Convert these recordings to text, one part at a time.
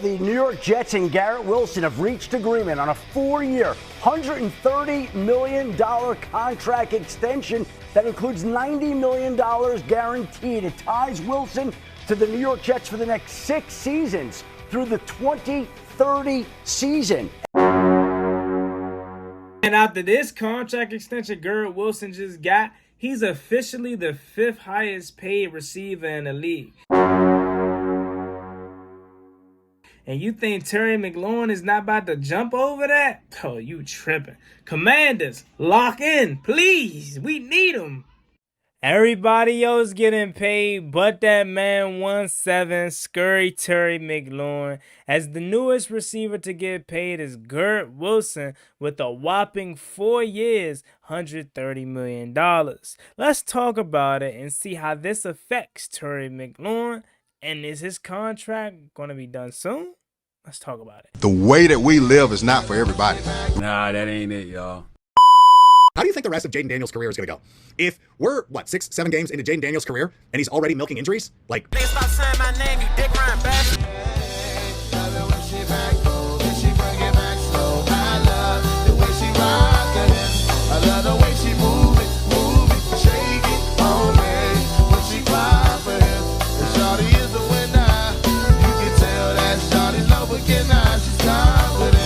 The New York Jets and Garrett Wilson have reached agreement on a 4-year, $130 million contract extension that includes $90 million guaranteed. It ties Wilson to the New York Jets for the next 6 seasons through the 2030 season. And after this contract extension Garrett Wilson just got, he's officially the 5th highest paid receiver in the league. And you think Terry McLaurin is not about to jump over that? Oh, you tripping. Commanders, lock in, please. We need him. Everybody else getting paid but that man 1-7, Scurry Terry McLaurin. As the newest receiver to get paid is Garrett Wilson with a whopping 4 years, $130 million. Let's talk about it and see how this affects Terry McLaurin. And is his contract going to be done soon? Let's talk about it. The way that we live is not for everybody. Nah, that ain't it, y'all. How do you think the rest of Jaden Daniels' career is going to go? If we're, 6, 7 games into Jaden Daniels' career and he's already milking injuries? Like, stop saying my name, you dick riding bastard. I love the way she move it, shake it on me. When she cry for him, and Shawty is the winner. You can tell that Shawty's low beginner. She's confident.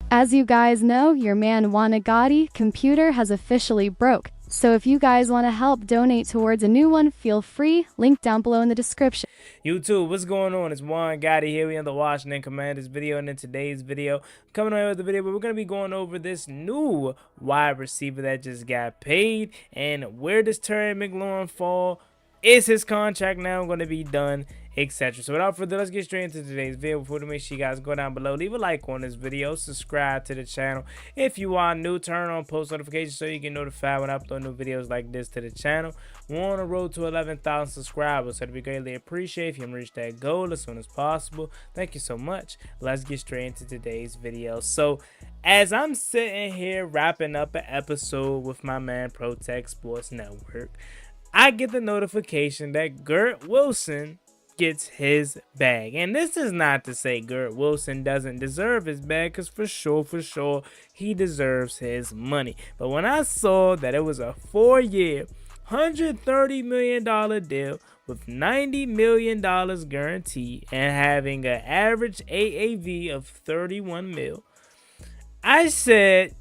As you guys know, your man Juangotti's computer has officially broke. So if you guys want to help donate towards a new one, feel free. Link down below in the description. YouTube, what's going on? It's Juangotti's here. We on the Washington Commanders video, and in today's video, coming on with the video, but we're going to be going over this new wide receiver that just got paid, and where does Terry McLaurin fall? Is his contract now going to be done, etc. So without further ado, let's get straight into today's video. Before we make sure you guys go down below, leave a like on this video, subscribe to the channel. If you are new, turn on post notifications so you get notified when I upload new videos like this to the channel. We're on the road to 11,000 subscribers, so it'd be greatly appreciated if you can reach that goal as soon as possible. Thank you so much. Let's get straight into today's video. So as I'm sitting here wrapping up an episode with my man Protect Sports Network, I get the notification that Garrett Wilson gets his bag. And this is not to say Garrett Wilson doesn't deserve his bag, because for sure he deserves his money. But when I saw that it was a 4-year, $130 million deal with $90 million guaranteed and having an average AAV of 31 mil, I said,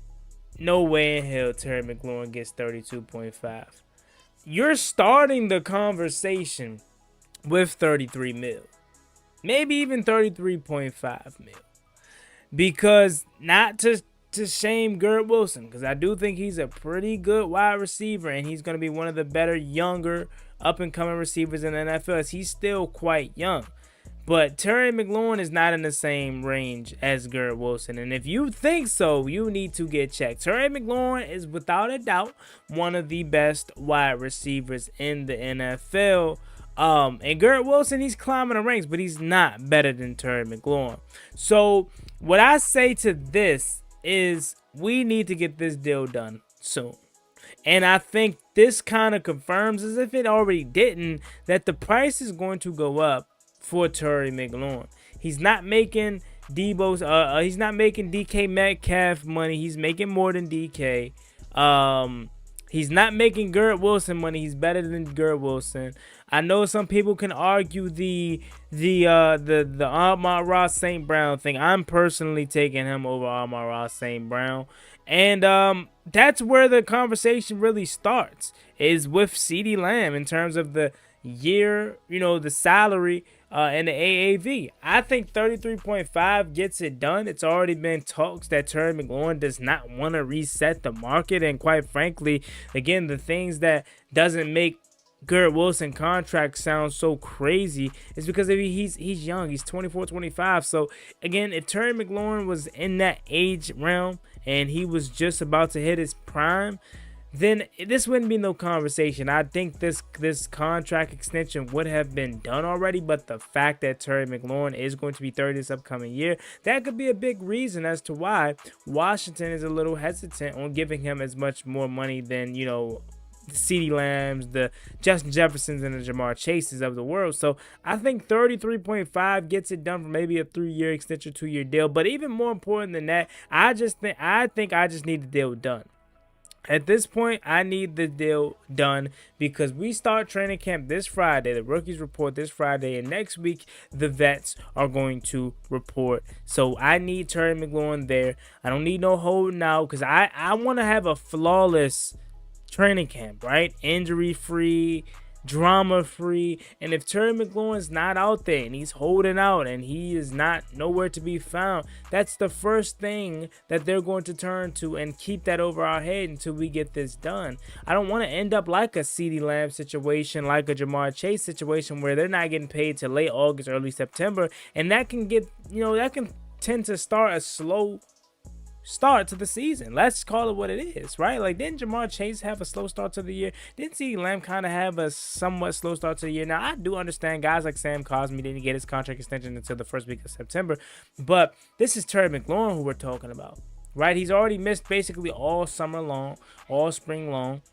no way in hell Terry McLaurin gets 32.5. You're starting the conversation with 33 mil, maybe even 33.5 mil, because not to shame Garrett Wilson, because I do think he's a pretty good wide receiver and he's going to be one of the better younger up and coming receivers in the NFL, as he's still quite young. But Terry McLaurin is not in the same range as Garrett Wilson. And if you think so, you need to get checked. Terry McLaurin is without a doubt one of the best wide receivers in the NFL. And Garrett Wilson, he's climbing the ranks, but he's not better than Terry McLaurin. So what I say to this is we need to get this deal done soon. And I think this kind of confirms, as if it already didn't, that the price is going to go up for Terry McLaurin. He's not making he's not making DK Metcalf money. He's making more than DK. He's not making Garrett Wilson money. He's better than Garrett Wilson. I know some people can argue the Amon-Ra St. Brown thing. I'm personally taking him over Amon-Ra St. Brown. And that's where the conversation really starts, is with CeeDee Lamb in terms of the year, the salary and the AAV. I think 33.5 gets it done. It's already been talks that Terry McLaurin does not want to reset the market, and quite frankly, again, the things that doesn't make Garrett Wilson contract sounds so crazy is because he's young. He's 24, 25. So again, if Terry McLaurin was in that age realm and he was just about to hit his prime, then this wouldn't be no conversation. I think this contract extension would have been done already, but the fact that Terry McLaurin is going to be 30 this upcoming year, that could be a big reason as to why Washington is a little hesitant on giving him as much more money than, CeeDee Lambs, the Justin Jeffersons, and the Jamar Chases of the world. So I think 33.5 gets it done for maybe a 3-year extension, 2-year deal. But even more important than that, I think I just need the deal done. At this point, I need the deal done because we start training camp this Friday. The rookies report this Friday, and next week the vets are going to report. So I need Terry McLaurin there. I don't need no holding out because I want to have a flawless training camp, right? Injury-free, drama-free. And if Terry McLaurin's not out there and he's holding out and he is not nowhere to be found, that's the first thing that they're going to turn to and keep that over our head until we get this done. I don't want to end up like a CeeDee Lamb situation, like a Jamar Chase situation where they're not getting paid till late August, early September, and that can get, that can tend to start a slow start to the season. Let's call it what it is, right? Like, didn't Jamar Chase have a slow start to the year? Didn't CeeDee Lamb kind of have a somewhat slow start to the year? Now, I do understand guys like Sam Cosmi didn't get his contract extension until the first week of September, but this is Terry McLaurin who we're talking about, right? He's already missed basically all summer long, all spring long,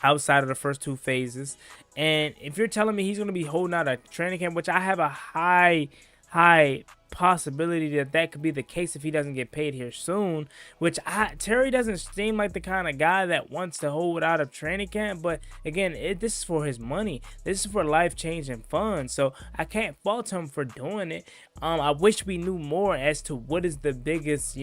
outside of the first 2 phases. And if you're telling me he's going to be holding out a training camp, which I have a high possibility that could be the case if he doesn't get paid here soon, which Terry doesn't seem like the kind of guy that wants to hold out of training camp. But again, this is for his money. This is for life-changing fun. So I can't fault him for doing it. I wish we knew more as to what is the biggest,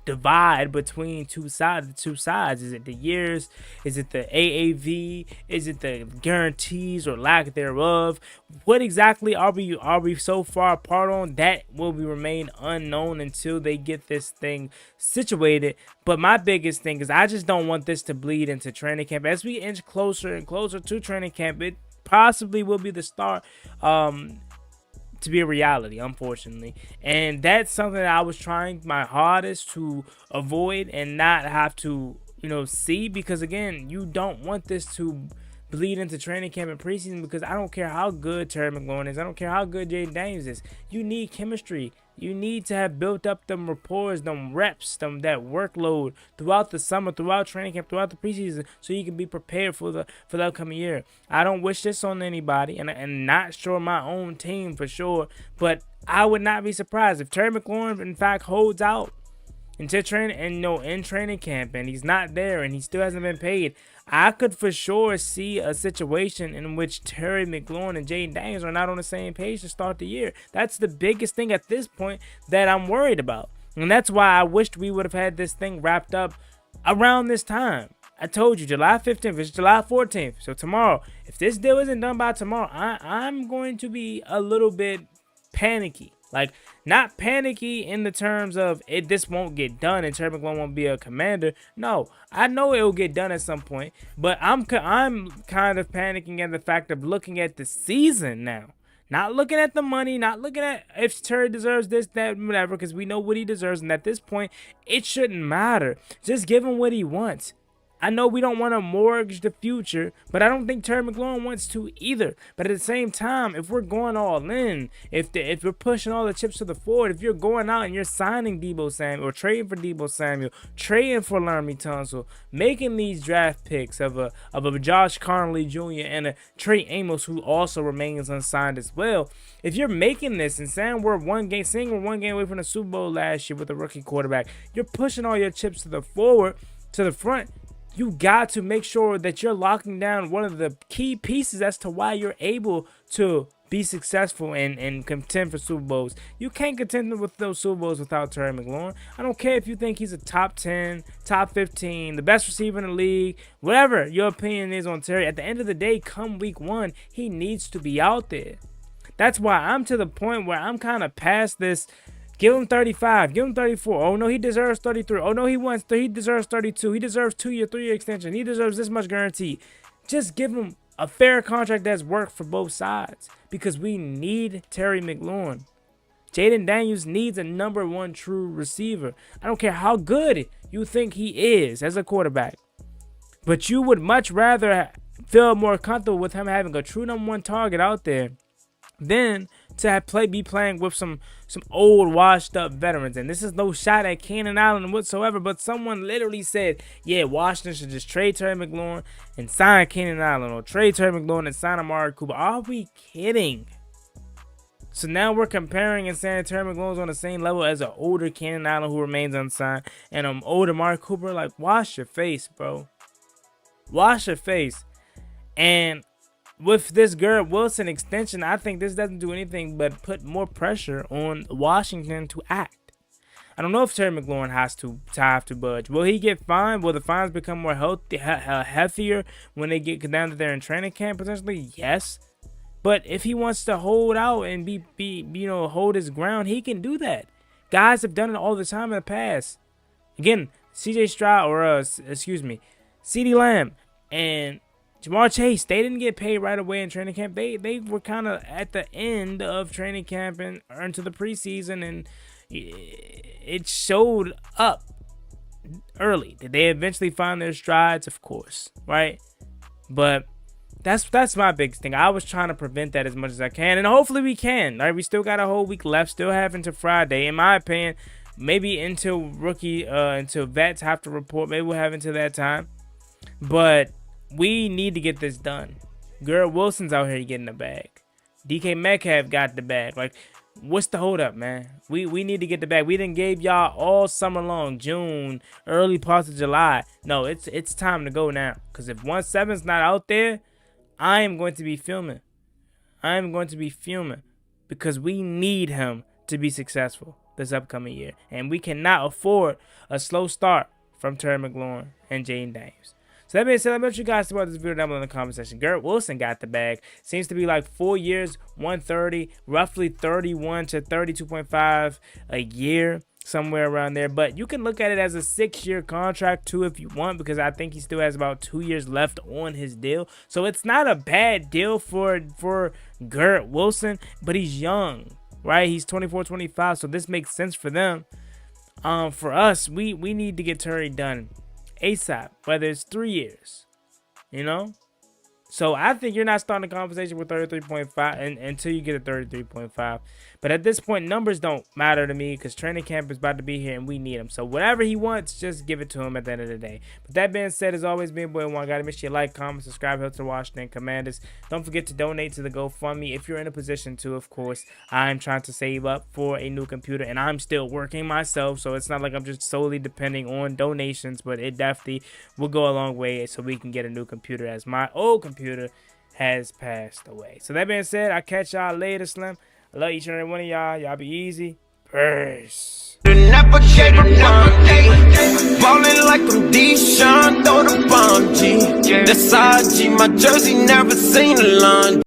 divide between the two sides. Is it the years? Is it the AAV? Is it the guarantees or lack thereof? What exactly are we so far apart on? That will remain unknown until they get this thing situated. But my biggest thing is I just don't want this to bleed into training camp. As we inch closer and closer to training camp, it possibly will be the start to be a reality, unfortunately. And that's something that I was trying my hardest to avoid and not have to, see, because again, you don't want this to bleed into training camp and preseason, because I don't care how good Terry McLaurin is. I don't care how good Jaden Daniels is. You need chemistry. You need to have built up them rapport, them reps, that workload throughout the summer, throughout training camp, throughout the preseason, so you can be prepared for the upcoming year. I don't wish this on anybody, and not sure my own team for sure, but I would not be surprised if Terry McLaurin, in fact, holds out into training and in training camp, and he's not there, and he still hasn't been paid. I could for sure see a situation in which Terry McLaurin and Jaden Daniels are not on the same page to start the year. That's the biggest thing at this point that I'm worried about. And that's why I wished we would have had this thing wrapped up around this time. I told you, July 15th, it's July 14th. So tomorrow, if this deal isn't done by tomorrow, I'm going to be a little bit panicky. Like, not panicky in the terms of this won't get done and Terry McLaurin won't be a Commander. No, I know it will get done at some point, but I'm kind of panicking at the fact of looking at the season now. Not looking at the money, not looking at if Terry deserves this, that, whatever, because we know what he deserves, and at this point, it shouldn't matter. Just give him what he wants. I know we don't want to mortgage the future, but I don't think Terry McLaurin wants to either. But at the same time, if we're going all in, if we're pushing all the chips to the forward, if you're going out and you're signing Deebo Samuel or trading for Deebo Samuel, trading for Laramie Tunsil, making these draft picks of a Josh Connolly Jr. and a Trey Amos, who also remains unsigned as well. If you're making this and saying we're one game away from the Super Bowl last year with a rookie quarterback, you're pushing all your chips to the front. You got to make sure that you're locking down one of the key pieces as to why you're able to be successful and contend for Super Bowls. You can't contend with those Super Bowls without Terry McLaurin. I don't care if you think he's a top 10, top 15, the best receiver in the league, whatever your opinion is on Terry. At the end of the day, come week 1, he needs to be out there. That's why I'm to the point where I'm kind of past this. Give him 35. Give him 34. Oh, no, he deserves 33. Oh, no, he deserves 32. He deserves 2-year, 3-year extension. He deserves this much guarantee. Just give him a fair contract that's worked for both sides, because we need Terry McLaurin. Jaden Daniels needs a number 1 true receiver. I don't care how good you think he is as a quarterback, but you would much rather feel more comfortable with him having a true number 1 target out there than to be playing with some old washed up veterans. And this is no shot at Keenan Allen whatsoever, but someone literally said, yeah, Washington should just trade Terry McLaurin and sign Keenan Allen, or trade Terry McLaurin and sign Amari Cooper. Are we kidding? So now we're comparing and saying Terry McLaurin's on the same level as an older Keenan Allen who remains unsigned and an older Amari Cooper. Like, wash your face, bro. Wash your face. And with this Garrett Wilson extension, I think this doesn't do anything but put more pressure on Washington to act. I don't know if Terry McLaurin has to budge. Will he get fined? Will the fines become more healthier when they get down to there in training camp? Potentially, yes. But if he wants to hold out and hold his ground, he can do that. Guys have done it all the time in the past. Again, CeeDee Lamb and Jamar Chase, they didn't get paid right away in training camp. They were kind of at the end of training camp and into the preseason, and it showed up early. Did they eventually find their strides? Of course, right? But that's my biggest thing. I was trying to prevent that as much as I can, and hopefully we can. Right? We still got a whole week left. Still have until Friday, in my opinion. Maybe until until vets have to report. Maybe we'll have until that time. But we need to get this done. Garrett Wilson's out here getting the bag. DK Metcalf got the bag. Like, what's the hold up, man? We need to get the bag. We done gave y'all all summer long, June, early parts of July. No, it's time to go now. Because if 1-7's not out there, I am going to be filming. Because we need him to be successful this upcoming year. And we cannot afford a slow start from Terry McLaurin and Jaden Daniels. So that being said, let me know what you guys think about this video down below in the comment section. Garrett Wilson got the bag. Seems to be like 4 years, 130, roughly 31 to 32.5 a year, somewhere around there. But you can look at it as a 6-year contract too if you want, because I think he still has about 2 years left on his deal. So it's not a bad deal for Garrett Wilson, but he's young, right? He's 24, 25, so this makes sense for them. For us, we need to get Terry done ASAP, whether it's 3 years, So I think you're not starting a conversation with 33.5 until you get a 33.5. But at this point, numbers don't matter to me because training camp is about to be here and we need him. So whatever he wants, just give it to him at the end of the day. But that being said, as always, being boy one, gotta make sure you like, comment, subscribe, help to the Washington Commanders. Don't forget to donate to the GoFundMe if you're in a position to, of course. I'm trying to save up for a new computer and I'm still working myself. So it's not like I'm just solely depending on donations, but it definitely will go a long way so we can get a new computer as my old computer has passed away. So that being said, I'll catch y'all later, Slim. I love each and every one of y'all. Y'all be easy. Peace. Never gave up on ballin' like I'm Deshaun, throw the bomb, G. That's IG, my jersey never seen a lawn.